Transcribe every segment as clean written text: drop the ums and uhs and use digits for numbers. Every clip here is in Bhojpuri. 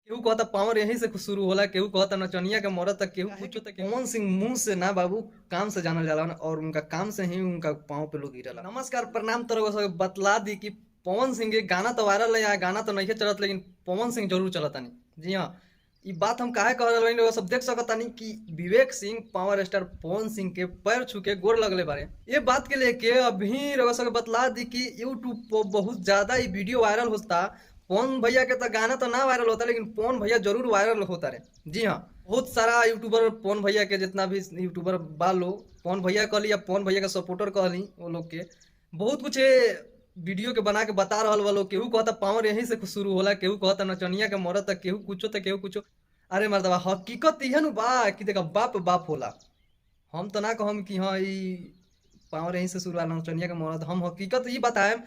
केहू कहता पावर यहीं से शुरू होला, केहू कहता नचनिया के मरद तक, केहू पूछो तक पवन सिंह मुंह से ना बाबू काम से जानल जाला और उनका काम से ही उनका पाँव पे लोग गिरला। नमस्कार प्रणाम तरह से बतला दी कि पवन सिंह के गाना तो वायरल है, यहाँ गाना तो नहीं चलत, लेकिन पवन सिंह जरूर चलता नहीं। जी हाँ, ये बात हम काहे कह रहे हैं, सब देख सकता नहीं कि विवेक सिंह पावर स्टार पवन सिंह के पैर छू के गोर लगले बारे। ये बात के लेके अभी रउआ सब बतला दी कि यूट्यूब पर बहुत ज्यादा ये वीडियो वायरल होता। पवन भैया के तो गाना तो ना वायरल होता, लेकिन पवन भैया जरूर वायरल होता रहे। जी हाँ, बहुत सारा यूट्यूबर पवन भैया के जितना भी यूट्यूबर बा लोग पवन भैया कहली या पवन भैया के सपोर्टर कहली, वो लोग के बहुत कुछ वीडियो के बना के बता रहा वालों। केहू कहता पावर यहीं से शुरू होला, केहू कहता नचनिया के मरद तक, केहू कुछो तक केहू कुछो। अरे मर्दबा हकीकत इहे नु बा कि देखा बाप बाप होला। हम तो ना कहम कि हाँ ई पावर यहीं से शुरू होला नचनिया के मरद, हम हकीकत ये बताएं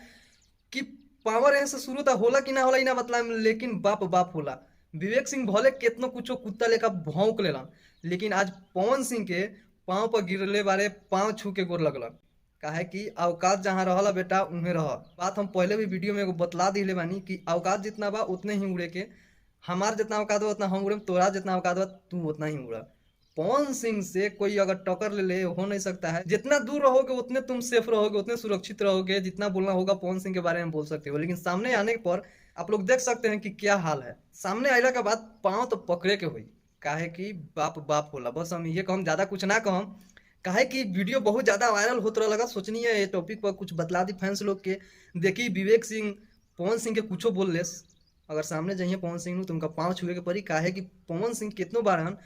कि पावर यहीं से शुरू तो होला कि ना होला ई ना बतलाएं, लेकिन बाप बाप होला। विवेक सिंह भले केतनो कुछो कुत्ता लेकर भौंक लेलन, लेकिन आज पवन सिंह के पाँव पर गिरले बारे, पाँव छू के गोर लगलन। काहे कि औकात जहाँ रहला बेटा उन्हें रह। बात हम पहले भी वीडियो में एगो बतला दिले बानी कि औकात जितना बा उतने ही उड़े के। हमार जितना औकात बा उतना हम उड़े, तोरा जितना औकात बा तू उतना ही उड़ा। पवन सिंह से कोई अगर टक्कर ले हो नहीं सकता है। जितना दूर रहोगे उतने तुम सेफ रहोगे, उतने सुरक्षित रहोगे। जितना बोलना होगा पवन सिंह के बारे में बोल सकते हो, लेकिन सामने आने पर आप लोग देख सकते हैं कि क्या हाल है। सामने आने के बाद पाँव तो पकड़े के हुई। काहे कि बाप बाप होला। बस हम ये कहम, ज्यादा कुछ ना कहम। काहे कि वीडियो बहुत ज्यादा वायरल होत रहा लगा, सोचनी है ये टॉपिक पर कुछ बतला दी फैंस लोग के। देखी विवेक सिंह पवन सिंह के कुछो बोल लेस, अगर सामने जाइए पवन सिंह तो उनका पाँव छुए के पड़ी। काहे कि पवन सिंह कितनो बार हन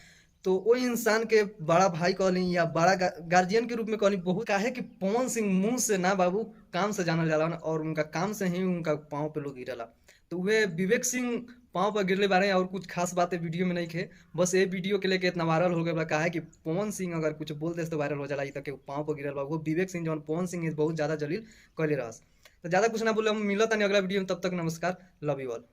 तो वो इंसान के बड़ा भाई कहली या बड़ा गार्जियन के रूप में कहली बहुत। काहे कि पवन सिंह मुंह से ना बाबू काम से जानल जाला और उनका काम से ही उनका पाँव पे लोग गिरला। तो वे विवेक सिंह पाँव पर गिरले बारे और कुछ खास बातें वीडियो में नहीं थे। बस ये वीडियो के लेके इतना वायरल हो गया। कहा है कि पवन सिंह अगर कुछ बोल दे तो वायरल हो जाला, तक पाँव पर गिरल बा वो विवेक सिंह जौन पवन सिंह बहुत ज्यादा जलील कहले रहस। तो ज्यादा कुछ ना बोले, हम मिलत नहीं अगला वीडियो में। तब तक नमस्कार, लव यू ऑल।